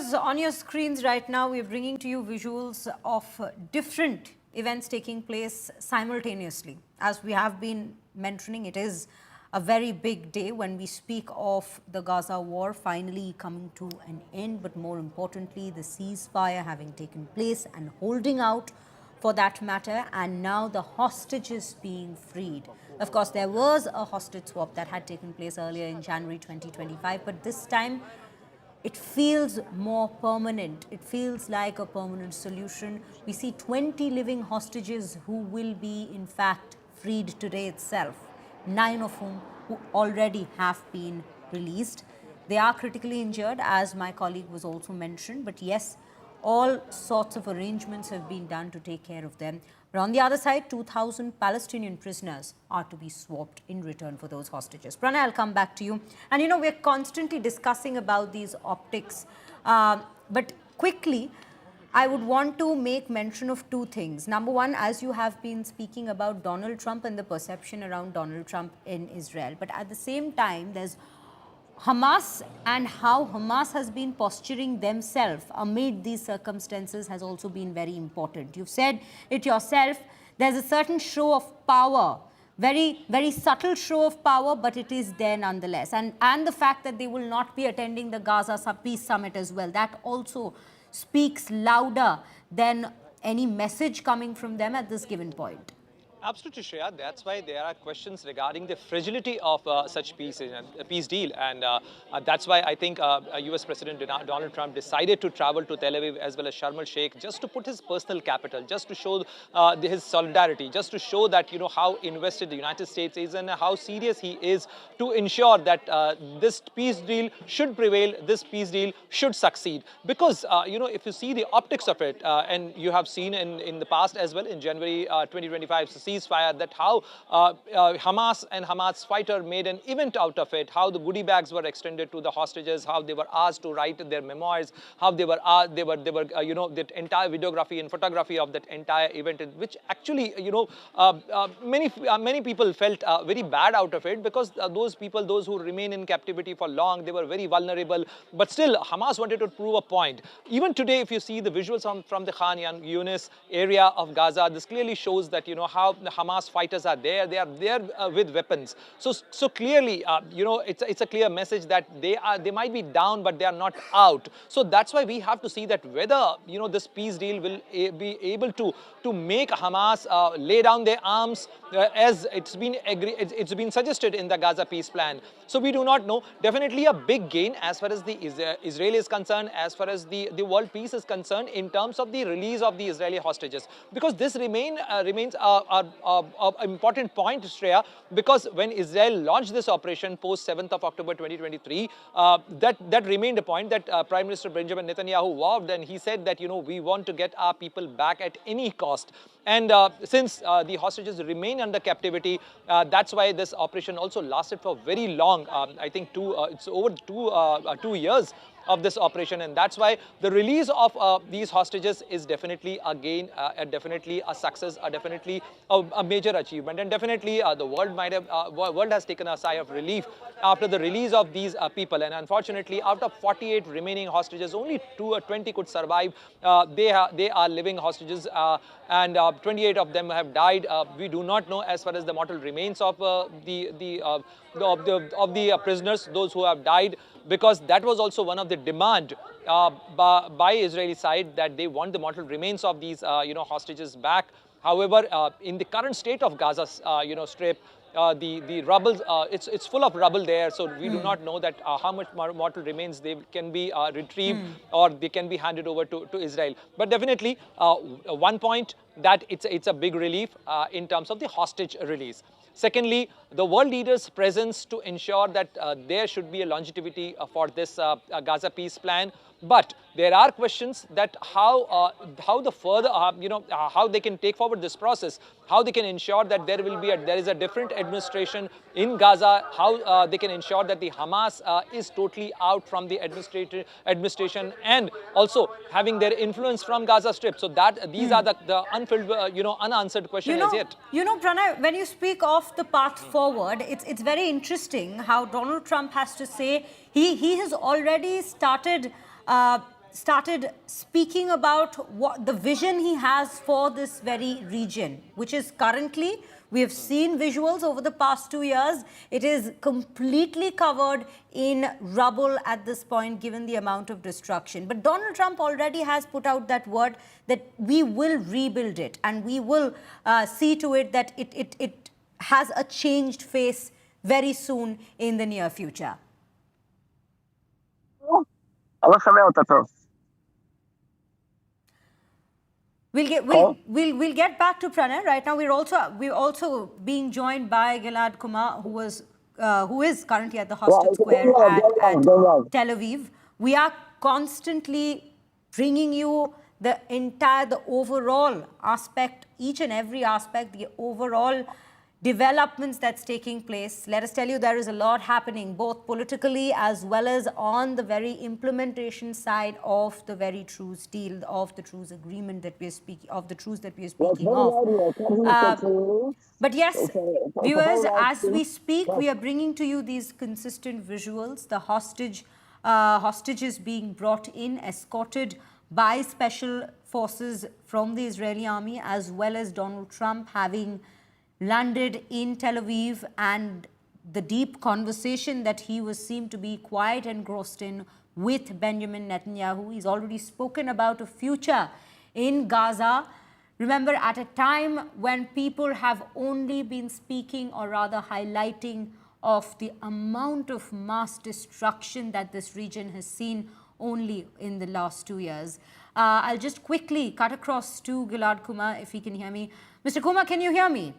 viewers, on your screens right now, we're bringing to you visuals of different events taking place simultaneously. As we have been mentioning, it is a very big day when we speak of the Gaza war finally coming to an end, but more importantly, the ceasefire having taken place and holding out for that matter, and now the hostages being freed. Of course, there was a hostage swap that had taken place earlier in January 2025, but this time it feels more permanent. It feels like a permanent solution. We see 20 living hostages who will be, in fact, freed today itself, 9 of whom who already have been released. They are critically injured, as my colleague was also mentioned, but yes, all sorts of arrangements have been done to take care of them. But on the other side, 2,000 Palestinian prisoners are to be swapped in return for those hostages. Pranay, I'll come back to you. And you know, we're constantly discussing about these optics. But quickly, I would want to make mention of two things. Number one, as you have been speaking about Donald Trump and the perception around Donald Trump in Israel. But at the same time, there's Hamas, and how Hamas has been posturing themselves amid these circumstances has also been very important. You've said it yourself, there's a certain show of power, very, very subtle show of power, but it is there nonetheless. And the fact that they will not be attending the Gaza Peace Summit as well, that also speaks louder than any message coming from them at this given point. Absolutely, Shreya. That's why there are questions regarding the fragility of such peace deal, and that's why I think U.S. President Donald Trump decided to travel to Tel Aviv as well as Sharm el-Sheikh just to put his personal capital, just to show his solidarity, just to show that how invested the United States is and how serious he is to ensure that this peace deal should prevail, this peace deal should succeed. Because if you see the optics of it, and you have seen in the past as well, in January 2025 ceasefire, that how Hamas and Hamas fighter made an event out of it, how the goodie bags were extended to the hostages, how they were asked to write their memoirs, how they were that entire videography and photography of that entire event, which actually many people felt very bad out of it, because those who remain in captivity for long, they were very vulnerable. But still, Hamas wanted to prove a point. Even today, if you see the visuals from the Khan Yunis area of Gaza, this clearly shows that how the Hamas fighters are there. They are there with weapons. So clearly, it's a clear message that they might be down, but they are not out. So that's why we have to see that whether this peace deal will be able to make Hamas lay down their arms, as it's been suggested in the Gaza peace plan. So we do not know. Definitely a big gain as far as the Israel is concerned, as far as the world peace is concerned, in terms of the release of the Israeli hostages, because this remains an important point, Shreya, because when Israel launched this operation post 7th of October 2023, that remained a point that Prime Minister Benjamin Netanyahu vowed, and he said that we want to get our people back at any cost. And since the hostages remain under captivity, that's why this operation also lasted for very long. I think it's over 2 years of this operation, and that's why the release of these hostages is definitely a gain, definitely a success, definitely a major achievement, and definitely the world has taken a sigh of relief after the release of these people. And unfortunately, out of 48 remaining hostages, only 20 could survive. They are living hostages, and 28 of them have died. We do not know as far as the mortal remains of the prisoners, those who have died, because that was also one of the demand by Israeli side, that they want the mortal remains of these hostages back. However, in the current state of Gaza Strip, the rubble, it's full of rubble there, so we do not know that how much mortal remains they can be retrieved or they can be handed over to Israel. But definitely, one point that it's a big relief in terms of the hostage release. Secondly, the world leaders' presence to ensure that there should be a longevity for this Gaza peace plan. But there are questions that how the further how they can take forward this process, how they can ensure that there is a different administration in Gaza, how they can ensure that the Hamas is totally out from the administration, and also having their influence from Gaza Strip. So that these are the unfilled unanswered questions as yet. Pranay, when you speak of the path forward, it's very interesting how Donald Trump has to say he has already started started speaking about what the vision he has for this very region, which is currently, we have seen visuals over the past 2 years, it is completely covered in rubble at this point, given the amount of destruction. But Donald Trump already has put out that word that we will rebuild it, and we will see to it that it has a changed face very soon in the near future. We'll get back to Pranay. Right now, we're also being joined by Gilad Kumar, who is currently at the hostage square at Tel Aviv. We are constantly bringing you the overall aspect, each and every aspect, the overall developments that's taking place. Let us tell you, there is a lot happening, both politically as well as on the very implementation side of the very truce deal, of the truce agreement that we are speaking of, the truce that we are speaking of. But yes, viewers, as we speak, we are bringing to you these consistent visuals. The hostages being brought in, escorted by special forces from the Israeli army, as well as Donald Trump having landed in Tel Aviv, and the deep conversation that he seemed to be quite engrossed in with Benjamin Netanyahu. He's already spoken about a future in Gaza. Remember, at a time when people have only been speaking, or rather highlighting, of the amount of mass destruction that this region has seen only in the last 2 years. I'll just quickly cut across to Gilad Kumar, if he can hear me. Mr. Kumar, can you hear me?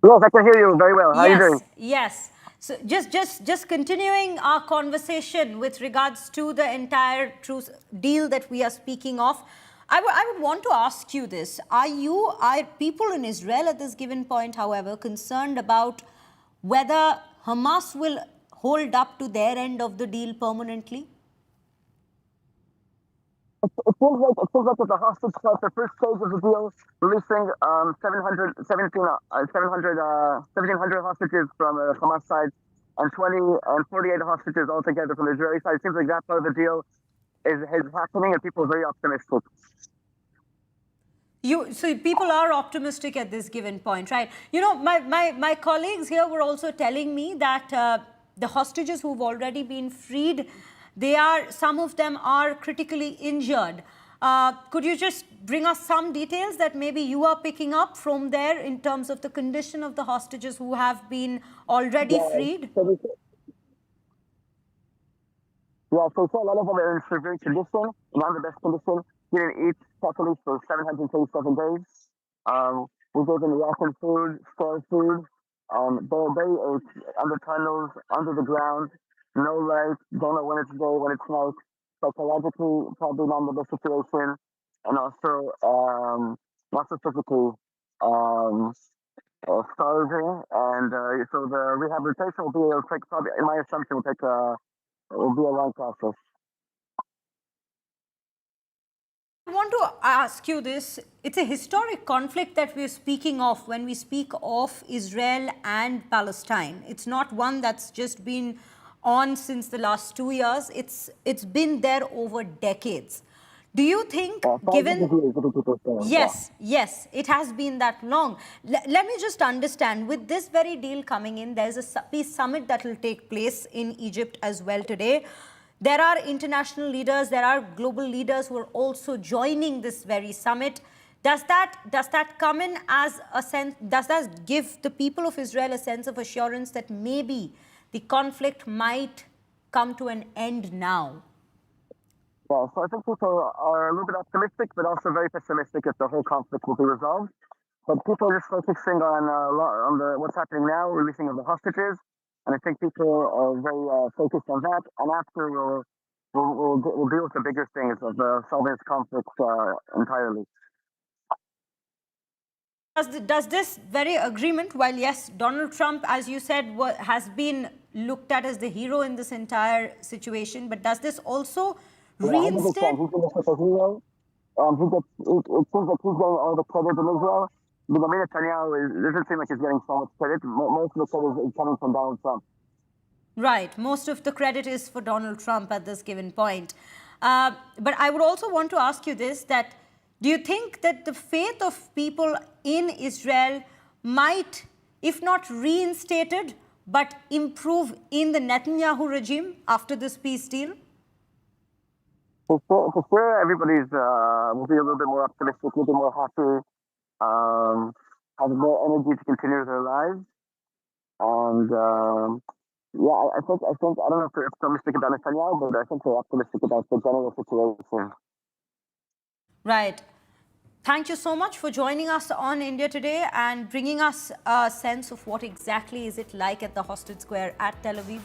Yes, I can hear you very well. How are you doing? Yes. So just continuing our conversation with regards to the entire truce deal that we are speaking of, I would want to ask you this. Are people in Israel at this given point, however, concerned about whether Hamas will hold up to their end of the deal permanently? It seems like it's a hostage club. The first stage of the deal, releasing 1,700 hostages from the Hamas side, and 48 hostages altogether from the Israeli side. It seems like that part of the deal is happening, and people are very optimistic. So people are optimistic at this given point, right? You know, my colleagues here were also telling me that the hostages who've already been freed, some of them are critically injured. Could you just bring us some details that maybe you are picking up from there in terms of the condition of the hostages who have been already freed? So a lot of them are in severe condition, not the best condition. Didn't eat properly for 737 days. We gave them ration food, store food. They ate under tunnels, under the ground, no light, don't know when it's day, when it's night. Psychologically, probably not in the best situation, and also physically starving. And so the rehabilitation will take probably, in my assumption, will be a long process. I want to ask you this. It's a historic conflict that we're speaking of when we speak of Israel and Palestine. It's not one that's just been on since the last 2 years. It's been there over decades. Do you think, given... Yes, it has been that long. Let me just understand, with this very deal coming in, there's a peace summit that will take place in Egypt as well today. There are international leaders, there are global leaders who are also joining this very summit. Does that come in as a sense, does that give the people of Israel a sense of assurance that maybe the conflict might come to an end now? Well, so I think people are a little bit optimistic, but also very pessimistic that the whole conflict will be resolved. But people are just focusing on what's happening now, releasing of the hostages. And I think people are very focused on that. And after, we'll deal with the bigger things of solving this conflict entirely. Does this very agreement, while yes, Donald Trump, as you said, has been looked at as the hero in this entire situation, but does this also reinstate? He's been looked at as a hero. It seems like he's getting all the credit in Israel. Benjamin Netanyahu doesn't seem like he's getting so much credit. Most of the credit is coming from Donald Trump. Right. Most of the credit is for Donald Trump at this given point. But I would also want to ask you this, that do you think that the faith of people in Israel might, if not reinstated, but improve in the Netanyahu regime after this peace deal? For sure, everybody's will be a little bit more optimistic, a little bit more happy, have more energy to continue their lives. And yeah, I think I don't know if they're optimistic about Netanyahu, but I think they're optimistic about the general situation. Right. Thank you so much for joining us on India Today and bringing us a sense of what exactly is it like at the Hostage Square at Tel Aviv.